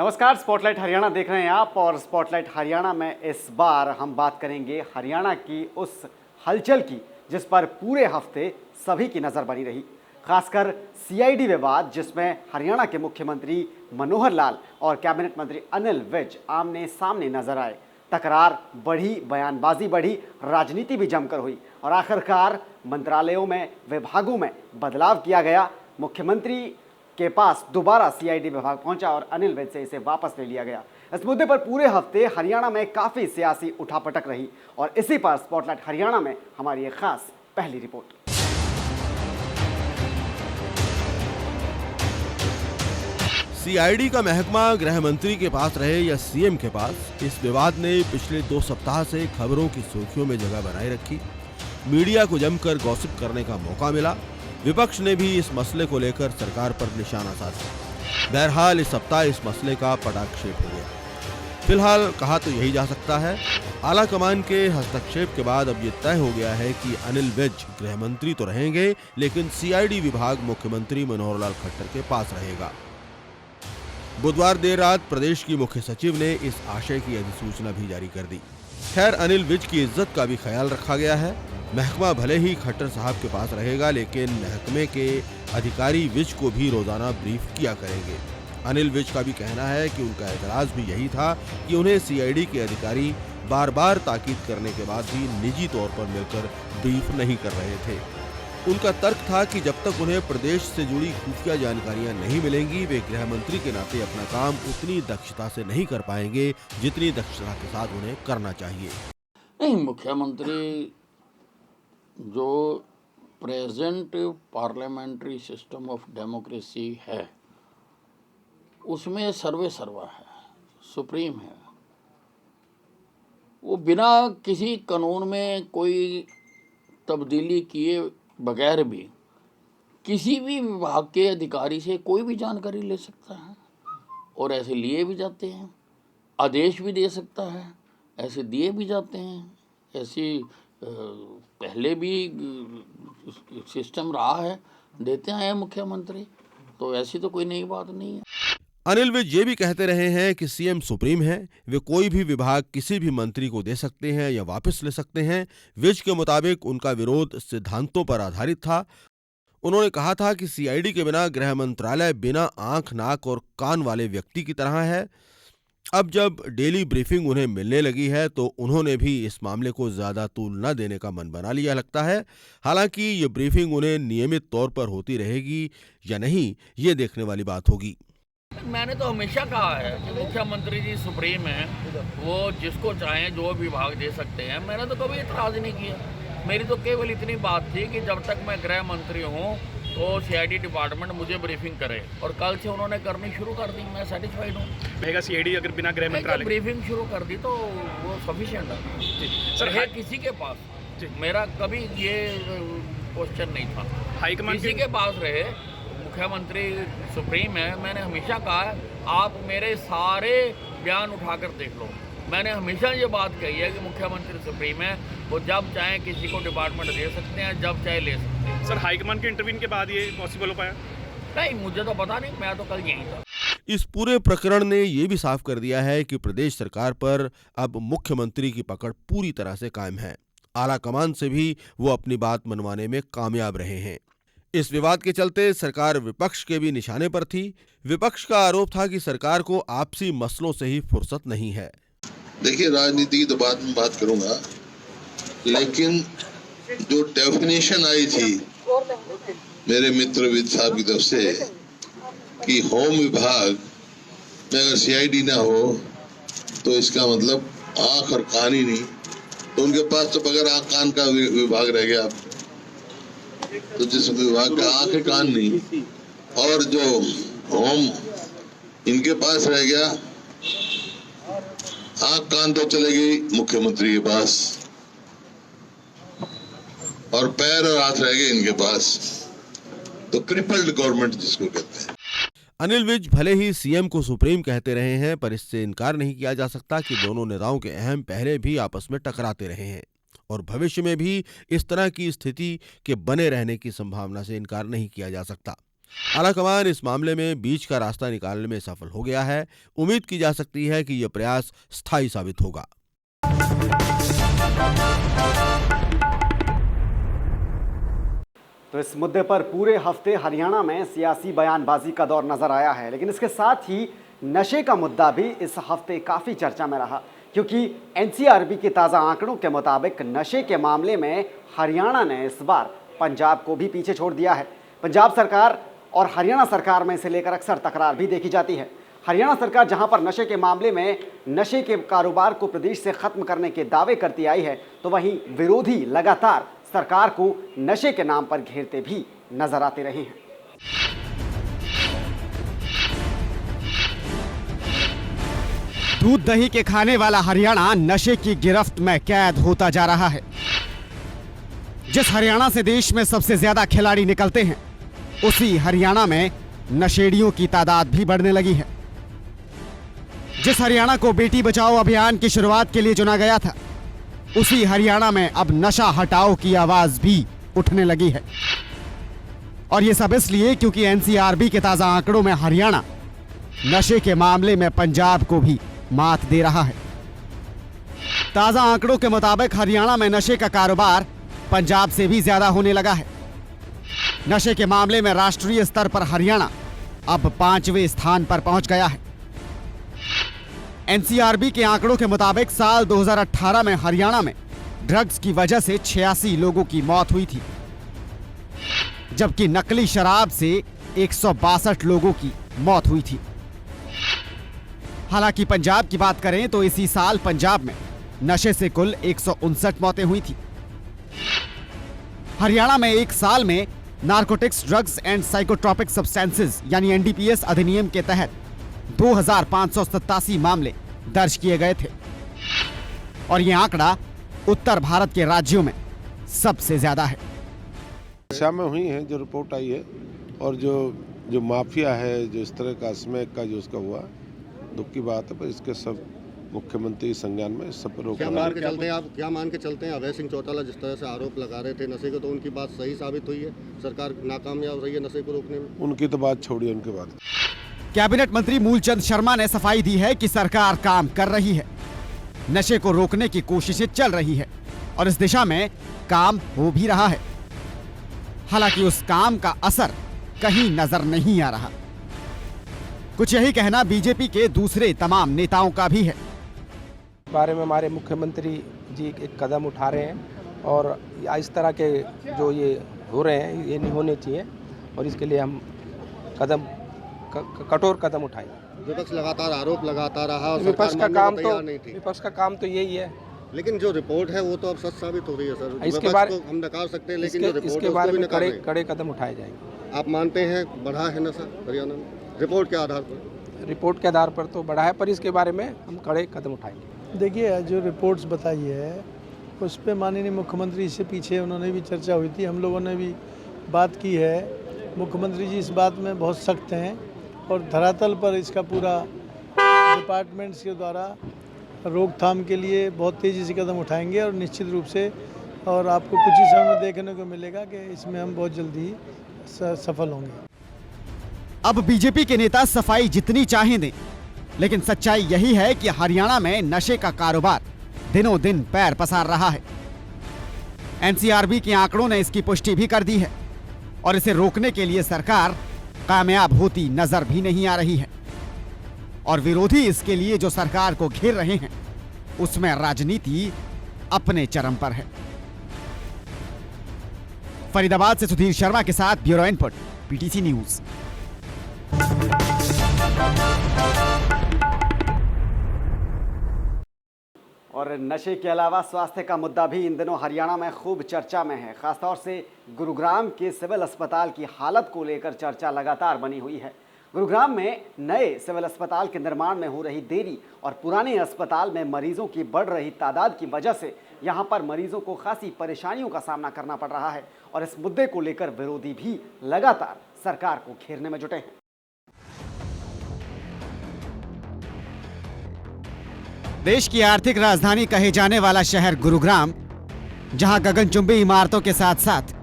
नमस्कार, स्पॉटलाइट हरियाणा देख रहे हैं आप। और स्पॉटलाइट हरियाणा में इस बार हम बात करेंगे हरियाणा की उस हलचल की जिस पर पूरे हफ्ते सभी की नज़र बनी रही, खासकर सीआईडी विवाद, जिसमें हरियाणा के मुख्यमंत्री मनोहर लाल और कैबिनेट मंत्री अनिल विज आमने सामने नजर आए। तकरार बढ़ी, बयानबाजी बढ़ी, राजनीति भी जमकर हुई और आखिरकार मंत्रालयों में, विभागों में बदलाव किया गया। मुख्यमंत्री के पास दोबारा सीआईडी विभाग पहुंचा और अनिल विज से इसे वापस ले लिया गया। इस मुद्दे पर पूरे हफ्ते हरियाणा में काफी सियासी उठापटक रही और इसी पर स्पॉटलाइट हरियाणा में हमारी एक खास पहली रिपोर्ट। सीआईडी का महकमा गृह मंत्री के पास रहे या सीएम के पास, इस विवाद ने पिछले 2 सप्ताह से खबरों की सुर्खियों में जगह बनाए रखी। मीडिया को जमकर गॉसिप करने का मौका मिला। विपक्ष ने भी इस मसले को लेकर सरकार पर निशाना साधा। बहरहाल इस सप्ताह इस मसले का पटाक्षेप हो गया। फिलहाल कहा तो यही जा सकता है, आला कमान के हस्तक्षेप के बाद अब ये तय हो गया है कि अनिल विज गृह मंत्री तो रहेंगे, लेकिन सीआईडी विभाग मुख्यमंत्री मनोहर लाल खट्टर के पास रहेगा। बुधवार देर रात प्रदेश की मुख्य सचिव ने इस आशय की अधिसूचना भी जारी कर दी। खैर, अनिल विज की इज्जत का भी ख्याल रखा गया है। महकमा भले ही खट्टर साहब के पास रहेगा, लेकिन महकमे के अधिकारी विज को भी रोजाना ब्रीफ किया करेंगे। अनिल विज का भी कहना है कि उनका एतराज भी यही था कि उन्हें सीआईडी के अधिकारी बार बार ताकीद करने के बाद भी निजी तौर पर मिलकर ब्रीफ नहीं कर रहे थे। उनका तर्क था कि जब तक उन्हें प्रदेश से जुड़ी खुफिया जानकारियां नहीं मिलेंगी, वे गृह मंत्री के नाते अपना काम उतनी दक्षता से नहीं कर पाएंगे जितनी दक्षता के साथ उन्हें करना चाहिए। नहीं, मुख्यमंत्री जो present parliamentary system of democracy है उसमें सर्वे सर्वा है, सुप्रीम है। वो बिना किसी कानून में कोई तब्दीली किए बगैर भी किसी भी विभाग के अधिकारी से कोई भी जानकारी ले सकता है और ऐसे लिए भी जाते हैं। आदेश भी दे सकता है, ऐसे दिए भी जाते हैं। ऐसी पहले भी सिस्टम रहा है, देते हैं मुख्यमंत्री, तो ऐसी तो कोई नई बात नहीं है। अनिल विज ये भी कहते रहे हैं कि सीएम सुप्रीम है, वे कोई भी विभाग किसी भी मंत्री को दे सकते हैं या वापस ले सकते हैं। विज के मुताबिक उनका विरोध सिद्धांतों पर आधारित था। उन्होंने कहा था कि सीआईडी के बिना गृह मंत्रालय बिना आंख, नाक और कान वाले व्यक्ति की तरह है। अब जब डेली ब्रीफिंग उन्हें मिलने लगी है तो उन्होंने भी इस मामले को ज्यादा तूल न देने का मन बना लिया लगता है। हालांकि ये ब्रीफिंग उन्हें नियमित तौर पर होती रहेगी या नहीं, ये देखने वाली बात होगी। मैंने तो हमेशा कहा है कि मुख्यमंत्री जी सुप्रीम हैं, वो जिसको चाहें जो विभाग दे सकते हैं। मैंने तो कभी इतराज़ नहीं किया। मेरी तो केवल इतनी बात थी कि जब तक मैं गृह मंत्री हूँ तो सीआईडी डिपार्टमेंट मुझे ब्रीफिंग करे, और कल से उन्होंने करनी शुरू कर दी। मैं सेटिस्फाइड हूँ। रहेगा सीआईडी अगर बिना गृह मंत्रालय ब्रीफिंग शुरू कर दी तो वो सफिशिएंट है। सर है किसी के पास, मेरा कभी ये क्वेश्चन नहीं था। हाईकमान किसी के पास रहे, मुख्यमंत्री सुप्रीम है। मैंने हमेशा कहा है, आप मेरे सारे बयान उठाकर देख लो, मैंने हमेशा ये बात कही है कि मुख्यमंत्री सुप्रीम है, वो जब चाहे किसी को डिपार्टमेंट दे सकते हैं, जब चाहे ले सकते हैं। सर, हाईकमान के इंटरव्यू के बाद ये पॉसिबल हो पाया? नहीं, मुझे तो पता नहीं, मैं तो कल यहीं था। इस पूरे प्रकरण ने ये भी साफ कर दिया है कि प्रदेश सरकार पर अब मुख्यमंत्री की पकड़ पूरी तरह से कायम है। आला कमान से भी वो अपनी बात मनवाने में कामयाब रहे हैं। इस विवाद के चलते सरकार विपक्ष के भी निशाने पर थी। विपक्ष का आरोप था कि सरकार को आपसी मसलों से ही फुर्सत नहीं है। देखिए, राजनीति की तो बाद में बात करूंगा, लेकिन जो डेफिनेशन आई थी मेरे मित्र विद साहब की तरफ से कि होम विभाग में अगर सीआईडी ना हो तो इसका मतलब आंख और कान ही नहीं, तो उनके पास तो बगैर आंख कान का विभाग रह गया। तो जिस विभाग का आंख कान नहीं और जो होम इनके पास रह गया, आंख कान तो चले गई मुख्यमंत्री के पास और पैर और हाथ रह गए इनके पास। तो क्रिपल्ड गवर्नमेंट जिसको कहते हैं। अनिल विज भले ही सीएम को सुप्रीम कहते रहे हैं, पर इससे इनकार नहीं किया जा सकता कि दोनों नेताओं के अहम पहले भी आपस में टकराते रहे हैं और भविष्य में भी इस तरह की स्थिति के बने रहने की संभावना से इनकार नहीं किया जा सकता। आलाकमान इस मामले में बीच का रास्ता निकालने में सफल हो गया है। उम्मीद की जा सकती है कि यह प्रयास स्थायी साबित होगा। तो इस मुद्दे पर पूरे हफ्ते हरियाणा में सियासी बयानबाजी का दौर नजर आया है, लेकिन इसके साथ ही नशे का मुद्दा भी इस हफ्ते काफी चर्चा में रहा, क्योंकि एनसीआरबी के ताजा आंकड़ों के मुताबिक नशे के मामले में हरियाणा ने इस बार पंजाब को भी पीछे छोड़ दिया है। पंजाब सरकार और हरियाणा सरकार में इसे लेकर अक्सर तकरार भी देखी जाती है। हरियाणा सरकार जहां पर नशे के मामले में नशे के कारोबार को प्रदेश से खत्म करने के दावे करती आई है, तो वहीं विरोधी लगातार सरकार को नशे के नाम पर घेरते भी नजर आते रहे हैं। दूध दही के खाने वाला हरियाणा नशे की गिरफ्त में कैद होता जा रहा है। जिस हरियाणा से देश में सबसे ज्यादा खिलाड़ी निकलते हैं, उसी हरियाणा में नशेड़ियों की तादाद भी बढ़ने लगी है। जिस हरियाणा को बेटी बचाओ अभियान की शुरुआत के लिए चुना गया था, उसी हरियाणा में अब नशा हटाओ की आवाज भी उठने लगी है। और ये सब इसलिए क्योंकि एनसीआरबी के ताजा आंकड़ों में हरियाणा नशे के मामले में पंजाब को भी मात दे रहा है। ताजा आंकड़ों के मुताबिक हरियाणा में नशे का कारोबार पंजाब से भी ज्यादा होने लगा है। नशे के मामले में राष्ट्रीय स्तर पर हरियाणा अब 5वें स्थान पर पहुंच गया है। एनसीआरबी के आंकड़ों के मुताबिक साल 2018 में हरियाणा में ड्रग्स की वजह से 86 लोगों की मौत हुई थी, जबकि नकली शराब से 162 लोगों की मौत हुई थी। हालांकि पंजाब की बात करें तो इसी साल पंजाब में नशे से कुल 159 मौतें हुई थी। हरियाणा में एक साल में narcotics drugs and psychotropic substances यानी एनडीपीएस अधिनियम के तहत 2587 मामले दर्ज किए गए थे, और यह आंकड़ा उत्तर भारत के राज्यों में सबसे ज्यादा है। नशा में हुई है जो रिपोर्ट आई है, और जो माफिया है, जो इस तरह का स्मैक का जो उसका हुआ, दुख की बात है, पर इसके सब मुख्यमंत्री संज्ञान में सब पर रोक। क्या मान के चलते हैं अभय सिंह चौटाला जिस तरह से आरोप लगा रहे थे नशे को, तो उनकी बात सही साबित हुई है? सरकार नाकामयाब रही है नशे को रोकने में? उनकी तो बात छोड़िए, उनके बाद कैबिनेट मंत्री मूलचंद शर्मा ने सफाई दी है कि सरकार काम कर रही है, नशे को रोकने की कोशिशें चल रही है और इस दिशा में काम हो भी रहा है। हालांकि उस काम का असर कहीं नजर नहीं आ रहा। कुछ यही कहना बीजेपी के दूसरे तमाम नेताओं का भी है। बारे में हमारे मुख्यमंत्री जी एक कदम उठा रहे हैं, और इस तरह के जो ये हो रहे हैं ये नहीं होने चाहिए, और इसके लिए हम कठोर कदम उठाएंगे। विपक्ष लगातार आरोप लगाता रहा और विपक्ष का काम तो यही है, लेकिन जो रिपोर्ट है वो तो अब सच साबित हो रही है सर। इसके बारे हम नकार सकते हैं, लेकिन इसके बारे में कड़े कदम उठाए जाएंगे। आप मानते हैं बढ़ा है नशा हरियाणा में रिपोर्ट के आधार पर? रिपोर्ट के आधार पर तो बढ़ा है, पर इसके बारे में हम कड़े कदम उठाएंगे। देखिए, जो रिपोर्ट्स बताई है उस पर माननीय मुख्यमंत्री से पीछे उन्होंने भी चर्चा हुई थी, हम लोगों ने भी बात की है। मुख्यमंत्री जी इस बात में बहुत सख्त हैं और धरातल पर इसका पूरा डिपार्टमेंट्स के द्वारा रोकथाम के लिए बहुत तेज़ी से कदम उठाएंगे, और निश्चित रूप से और आपको कुछ ही समय में देखने को मिलेगा कि इसमें हम बहुत जल्दी सफल होंगे। अब बीजेपी के नेता सफाई जितनी चाहें दें, लेकिन सच्चाई यही है कि हरियाणा में नशे का कारोबार दिनों दिन पैर पसार रहा है। एनसीआरबी के आंकड़ों ने इसकी पुष्टि भी कर दी है, और इसे रोकने के लिए सरकार कामयाब होती नजर भी नहीं आ रही है। और विरोधी इसके लिए जो सरकार को घेर रहे हैं, उसमें राजनीति अपने चरम पर है। फरीदाबाद से सुधीर शर्मा के साथ ब्यूरो इनपुट, पीटीसी न्यूज। और नशे के अलावा स्वास्थ्य का मुद्दा भी इन दिनों हरियाणा में खूब चर्चा में है। खासतौर से गुरुग्राम के सिविल अस्पताल की हालत को लेकर चर्चा लगातार बनी हुई है। गुरुग्राम में नए सिविल अस्पताल के निर्माण में हो रही देरी और पुराने अस्पताल में मरीजों की बढ़ रही तादाद की वजह से यहां पर मरीजों को खासी परेशानियों का सामना करना पड़ रहा है, और इस मुद्दे को लेकर विरोधी भी लगातार सरकार को घेरने में जुटे हैं। देश की आर्थिक राजधानी कहे जाने वाला शहर गुरुग्राम, जहां गगनचुंबी इमारतों के साथ साथ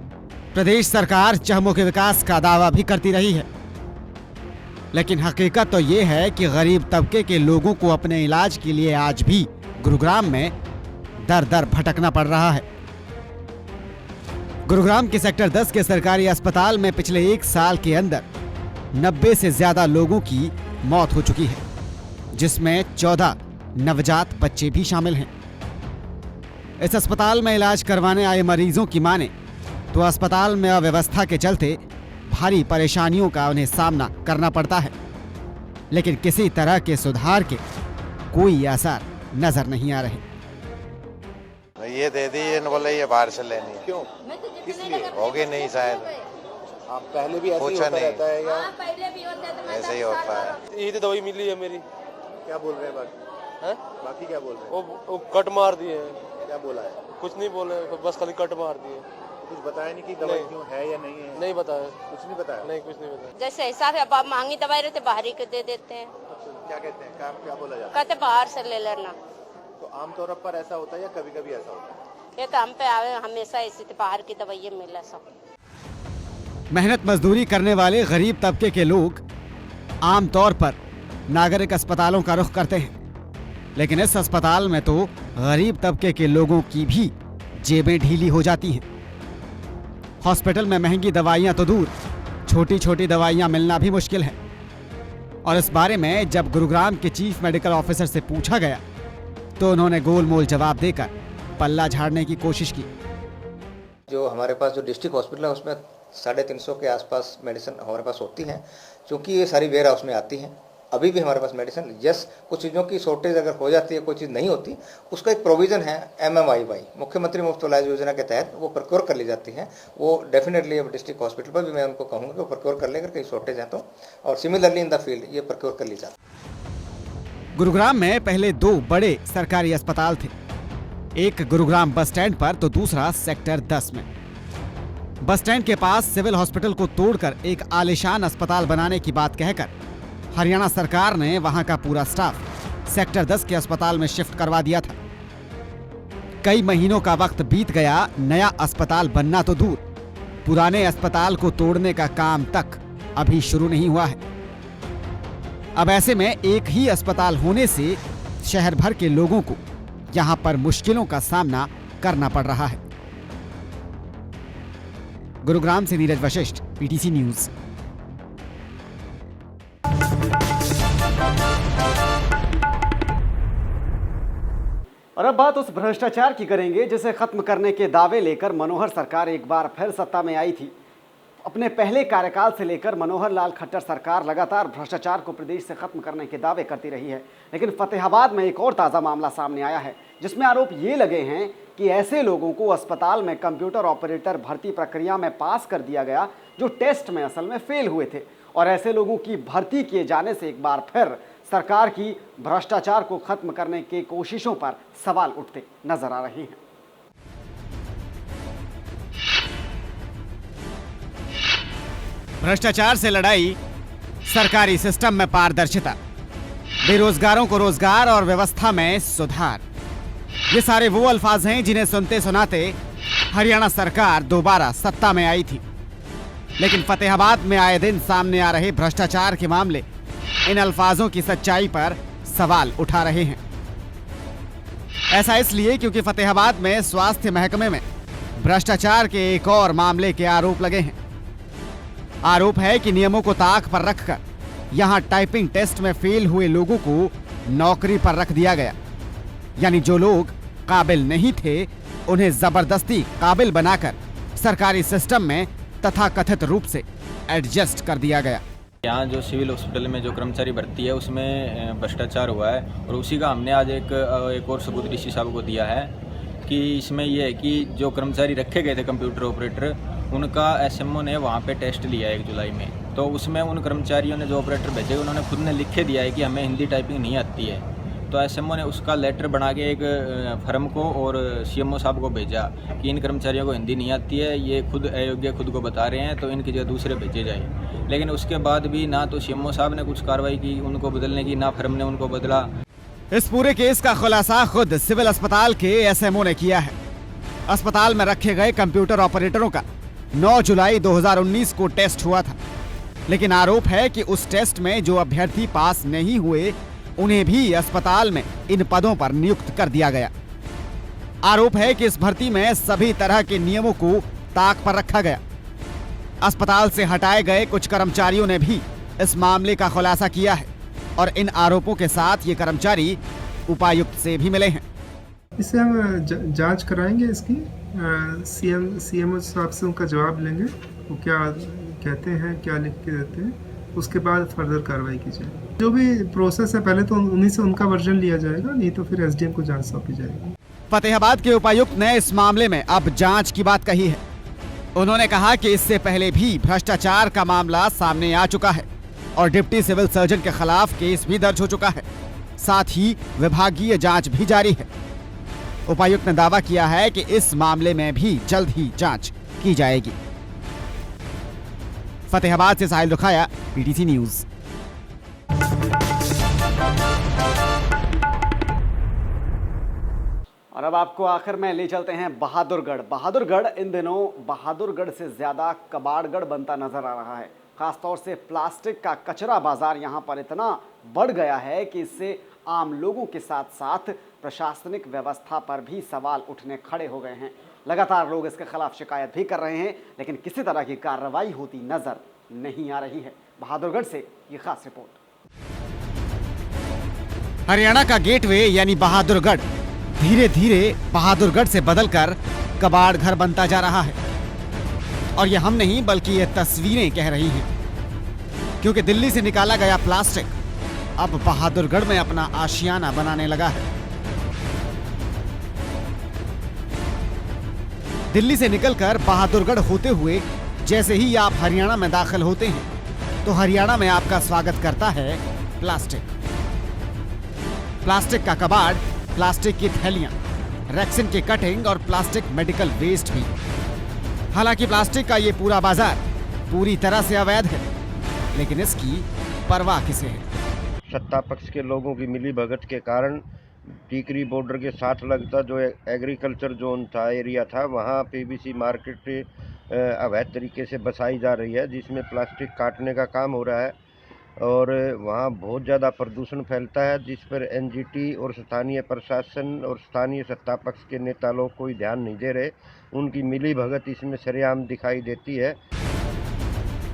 प्रदेश सरकार चहुमुखी विकास का दावा भी करती रही है, लेकिन हकीकत तो ये है कि गरीब तबके के लोगों को अपने इलाज के लिए आज भी गुरुग्राम में दर दर भटकना पड़ रहा है। गुरुग्राम के सेक्टर 10 के सरकारी अस्पताल में पिछले 1 साल के अंदर 90 से ज्यादा लोगों की मौत हो चुकी है, जिसमें 14 नवजात बच्चे भी शामिल हैं। इस अस्पताल में इलाज करवाने आए मरीजों की माने तो अस्पताल में अव्यवस्था के चलते भारी परेशानियों का उन्हें सामना करना पड़ता है, लेकिन किसी तरह के सुधार के कोई आसार नजर नहीं आ रहे। ये दे दी, बोले ये बाहर से लेनी है। क्यों? इसलिए होगी नहीं शायद। आप पहले भी ऐसे ही होता रहता है या पहले भी ऐसे ही होता है। यही तो दवाई मिली है मेरी। क्या बोल रहे हैं बाकी? बाकी क्या बोल रहे हैं? वो कट मार दिए। क्या बोला है? कुछ नहीं बोले, बस खाली कट मार दिए। कुछ बताया नहीं कि दवाई क्यों है या नहीं है? नहीं बताया। कुछ नहीं बताया? नहीं, कुछ नहीं बताया। जैसे हिसाब है, अब आप महंगी दवाई रहते बाहर ही दे देते हैं। क्या कहते हैं? क्या बोला जाता है? कहते बाहर से ले लेना। तो आमतौर पर ऐसा होता है या कभी कभी ऐसा होता है? ये तो हम पे आवे हमेशा ऐसी बाहर की दवाई मिले सब। मेहनत मजदूरी करने वाले गरीब तबके के लोग आमतौर पर नागरिक अस्पतालों का रुख करते हैं, लेकिन इस अस्पताल में तो गरीब तबके के लोगों की भी जेबें ढीली हो जाती हैं। हॉस्पिटल में महंगी दवाइयां तो दूर, छोटी छोटी दवाइयां मिलना भी मुश्किल है। और इस बारे में जब गुरुग्राम के चीफ मेडिकल ऑफिसर से पूछा गया तो उन्होंने गोलमोल जवाब देकर पल्ला झाड़ने की कोशिश की। जो हमारे पास जो डिस्ट्रिक्ट हॉस्पिटल है उसमें 350 के आसपास मेडिसिन हमारे पास होती हैं, क्योंकि ये सारी वेयर हाउस में आती हैं। अभी भी हमारे पास मेडिसिन, कुछ चीज़ों की शॉर्टेज अगर हो जाती है, कोई चीज़ नहीं होती, उसका एक प्रोविज़न है MMIY, मुख्यमंत्री मुफ्त इलाज योजना के तहत वो प्रोक्योर कर ली जाती है। वो डेफिनेटली अब डिस्ट्रिक्ट हॉस्पिटल पर भी मैं उनको कहूँगा कि वो प्रोक्योर कर लेकर कहीं शॉर्टेज है तो, और सिमिलरली इन द फील्ड ये प्रोक्योर कर ली जाती है। गुरुग्राम में पहले 2 बड़े सरकारी अस्पताल थे, एक गुरुग्राम बस स्टैंड पर तो दूसरा सेक्टर 10 में। बस स्टैंड के पास सिविल हॉस्पिटल को तोड़कर एक आलीशान अस्पताल बनाने की बात कहकर हरियाणा सरकार ने वहां का पूरा स्टाफ सेक्टर 10 के अस्पताल में शिफ्ट करवा दिया था। कई महीनों का वक्त बीत गया, नया अस्पताल बनना तो दूर, पुराने अस्पताल को तोड़ने का काम तक अभी शुरू नहीं हुआ है। अब ऐसे में एक ही अस्पताल होने से शहर भर के लोगों को यहां पर मुश्किलों का सामना करना पड़ रहा है। गुरुग्राम से नीरज वशिष्ठ, PTC न्यूज। और अब बात उस भ्रष्टाचार की करेंगे जिसे खत्म करने के दावे लेकर मनोहर सरकार एक बार फिर सत्ता में आई थी। अपने पहले कार्यकाल से लेकर मनोहर लाल खट्टर सरकार लगातार भ्रष्टाचार को प्रदेश से खत्म करने के दावे करती रही है, लेकिन फतेहाबाद में एक और ताज़ा मामला सामने आया है जिसमें आरोप ये लगे हैं कि ऐसे लोगों को अस्पताल में कंप्यूटर ऑपरेटर भर्ती प्रक्रिया में पास कर दिया गया जो टेस्ट में असल में फेल हुए थे, और ऐसे लोगों की भर्ती किए जाने से एक बार फिर सरकार की भ्रष्टाचार को खत्म करने की कोशिशों पर सवाल उठते नजर आ रहे हैं। भ्रष्टाचार से लड़ाई, सरकारी सिस्टम में पारदर्शिता, बेरोजगारों को रोजगार और व्यवस्था में सुधार, ये सारे वो अल्फाज हैं जिन्हें सुनते सुनाते हरियाणा सरकार दोबारा सत्ता में आई थी। लेकिन फतेहाबाद में आए दिन सामने आ रहे भ्रष्टाचार के मामले इन अल्फाजों की सच्चाई पर सवाल उठा रहे हैं। ऐसा इसलिए क्योंकि फतेहाबाद में स्वास्थ्य महकमे में भ्रष्टाचार के एक और मामले के आरोप लगे हैं। आरोप है कि नियमों को ताक पर रखकर यहां टाइपिंग टेस्ट में फेल हुए लोगों को नौकरी पर रख दिया गया, यानी जो लोग काबिल नहीं थे उन्हें जबरदस्ती काबिल बनाकर सरकारी सिस्टम में तथाकथित रूप से एडजस्ट कर दिया गया। यहाँ जो सिविल हॉस्पिटल में जो कर्मचारी भर्ती है उसमें भ्रष्टाचार हुआ है, और उसी का हमने आज एक और सबूत डीसी साहब को दिया है कि इसमें यह है कि जो कर्मचारी रखे गए थे कंप्यूटर ऑपरेटर, उनका SMO ने वहाँ पे टेस्ट लिया 1 जुलाई में, तो उसमें उन कर्मचारियों ने जो ऑपरेटर भेजे उन्होंने खुद ने लिख के दिया है कि हमें हिंदी टाइपिंग नहीं आती है। तो SMO ने उसका लेटर बना के एक फर्म को और CMO साहब को भेजा कि इन कर्मचारियों को हिंदी नहीं आती है, ये खुद अयोग्य खुद को बता रहे हैं, तो इनकी जगह दूसरे भेजे जाए। लेकिन उसके बाद भी ना तो CMO साहब ने कुछ कार्रवाई की उनको बदलने की, ना फर्म ने उनको बदला। इस पूरे केस का खुलासा खुद सिविल अस्पताल के SMO ने किया है। अस्पताल में रखे गए कंप्यूटर ऑपरेटरों का 9 जुलाई 2019 को टेस्ट हुआ था, लेकिन आरोप है कि उस टेस्ट में जो अभ्यर्थी पास नहीं हुए उन्हें भी अस्पताल में इन पदों पर नियुक्त कर दिया गया। आरोप है कि इस भर्ती में सभी तरह के नियमों को ताक पर रखा गया। अस्पताल से हटाए गए कुछ कर्मचारियों ने भी इस मामले का खुलासा किया है और इन आरोपों के साथ ये कर्मचारी उपायुक्त से भी मिले हैं। इसे हम जांच कराएंगे, इसकी सीएम साहब से उनका जवाब लेंगे, वो क्या कहते हैं, क्या लिख के देते हैं, उसके बाद फर्दर कार्रवाई की जाएगी। जो भी प्रोसेस है पहले तो उन्हीं से उनका वर्जन लिया जाएगा, नहीं तो फिर एसडीएम को जांच सौंपी जाएगी। फतेहाबाद के उपायुक्त ने इस मामले में अब जांच की बात कही है। उन्होंने कहा कि इससे पहले भी भ्रष्टाचार का मामला सामने आ चुका है और डिप्टी सिविल सर्जन के खिलाफ केस भी दर्ज हो चुका है। साथ ही विभागीय जांच भी जारी है। उपायुक्त ने दावा किया है कि इस मामले में भी जल्द ही जांच की जाएगी। फतेहाबाद से साहिल रुखाया, पीटीसी न्यूज। और अब आपको आखिर में ले चलते हैं बहादुरगढ़। बहादुरगढ़ इन दिनों बहादुरगढ़ से ज्यादा कबाड़गढ़ बनता नजर आ रहा है। खासतौर से प्लास्टिक का कचरा बाजार यहाँ पर इतना बढ़ गया है कि इससे आम लोगों के साथ साथ प्रशासनिक व्यवस्था पर भी सवाल उठने खड़े हो गए हैं। लगातार लोग इसके खिलाफ शिकायत भी कर रहे हैं, लेकिन किसी तरह की कार्रवाई होती नजर नहीं आ रही है। बहादुरगढ़ से ये खास रिपोर्ट। हरियाणा का गेटवे यानी बहादुरगढ़ धीरे धीरे बहादुरगढ़ से बदलकर कबाड़ घर बनता जा रहा है। और ये हम नहीं बल्कि ये तस्वीरें कह रही हैं, क्योंकि दिल्ली से निकाला गया प्लास्टिक अब बहादुरगढ़ में अपना आशियाना बनाने लगा है। दिल्ली से निकलकर बहादुरगढ़ होते हुए जैसे ही आप हरियाणा में दाखिल होते हैं तो हरियाणा में आपका स्वागत करता है प्लास्टिक। प्लास्टिक का कबाड़, प्लास्टिक की थैलियां, रेक्सिन की कटिंग और प्लास्टिक मेडिकल वेस्ट भी। हालांकि प्लास्टिक का ये पूरा बाजार पूरी तरह से अवैध है, लेकिन इसकी परवाह किसे है? सत्ता पक्ष के लोगों की मिली भगत के कारण टीकरी बॉर्डर के साथ लगता जो एग्रीकल्चर जोन था, एरिया था, वहाँ पीवीसी मार्केट अवैध तरीके से बसाई जा रही है, जिसमें प्लास्टिक काटने का काम हो रहा है और वहाँ बहुत ज़्यादा प्रदूषण फैलता है, जिस पर एनजीटी और स्थानीय प्रशासन और स्थानीय सत्ता पक्ष के नेता लोग कोई ध्यान नहीं दे रहे। उनकी मिली भगत इसमें सरेआम दिखाई देती है।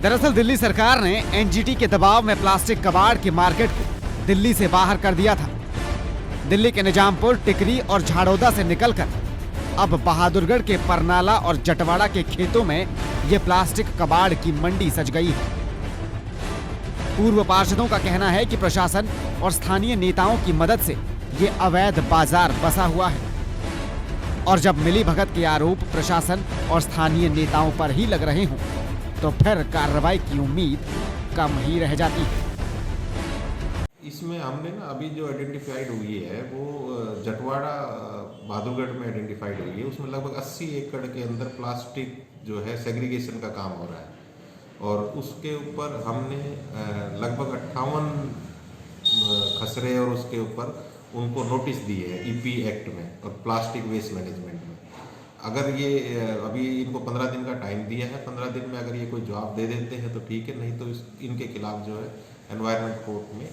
दरअसल दिल्ली सरकार ने एनजीटी के दबाव में प्लास्टिक कबाड़ की मार्केट को दिल्ली से बाहर कर दिया था। दिल्ली के निजामपुर, टिकरी और झाड़ोदा से निकलकर अब बहादुरगढ़ के परनाला और जटवाड़ा के खेतों में ये प्लास्टिक कबाड़ की मंडी सज गई है। पूर्व पार्षदों का कहना है कि प्रशासन और स्थानीय नेताओं की मदद से ये अवैध बाजार बसा हुआ है और जब मिली भगत के आरोप प्रशासन और स्थानीय नेताओं पर ही लग रहे हों तो फिर कार्रवाई की उम्मीद कम ही रह जाती है। इसमें हमने ना अभी जो आइडेंटिफाइड हुई है वो जटवाड़ा बहादुरगढ़ में आइडेंटिफाइड हुई है। उसमें लगभग 80 एकड़ के अंदर प्लास्टिक जो है सेग्रीगेशन का काम हो रहा है और उसके ऊपर हमने लगभग 58 खसरे और उसके ऊपर उनको नोटिस दिए है ईपी एक्ट में और प्लास्टिक वेस्ट मैनेजमेंट में। अगर ये अभी इनको 15 दिन का टाइम दिया है, 15 दिन में अगर ये कोई जवाब दे देते हैं तो ठीक है, नहीं तो इनके खिलाफ जो है एनवायरनमेंट कोर्ट में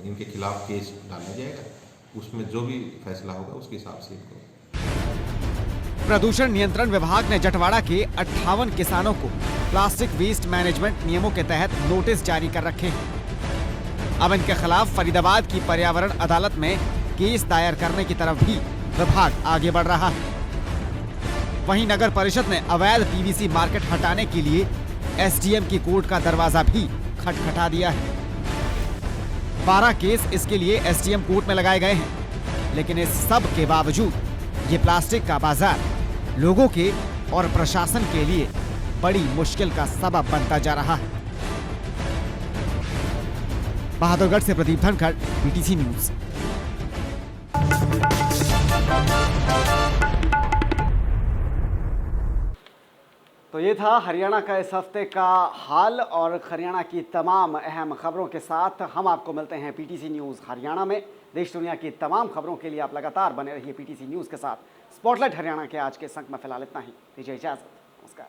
इनके खिलाफ केस डाला जाएगा। उसमें जो भी फैसला होगा उसके हिसाब से इनको। प्रदूषण नियंत्रण विभाग ने जटवाड़ा के 58 किसानों को प्लास्टिक वेस्ट मैनेजमेंट नियमों के तहत नोटिस जारी कर रखे हैं। अब इनके खिलाफ फरीदाबाद की पर्यावरण अदालत में केस दायर करने की तरफ भी विभाग आगे बढ़ रहा है। वहीं नगर परिषद ने अवैध पीवीसी मार्केट हटाने के लिए एसडीएम की कोर्ट का दरवाजा भी खटखटा दिया है। 12 केस इसके लिए एसडीएम कोर्ट में लगाए गए हैं, लेकिन इस सब के बावजूद ये प्लास्टिक का बाजार लोगों के और प्रशासन के लिए बड़ी मुश्किल का सबब बनता जा रहा है। बहादुरगढ़ से प्रदीप धनखड़, पीटीसी न्यूज। तो ये था हरियाणा का इस हफ्ते का हाल और हरियाणा की तमाम अहम खबरों के साथ हम आपको मिलते हैं पीटीसी न्यूज़ हरियाणा में। देश दुनिया की तमाम खबरों के लिए आप लगातार बने रहिए पीटीसी न्यूज़ के साथ। स्पॉटलाइट हरियाणा के आज के अंक में फिलहाल इतना ही। दीजिए इजाजत। नमस्कार।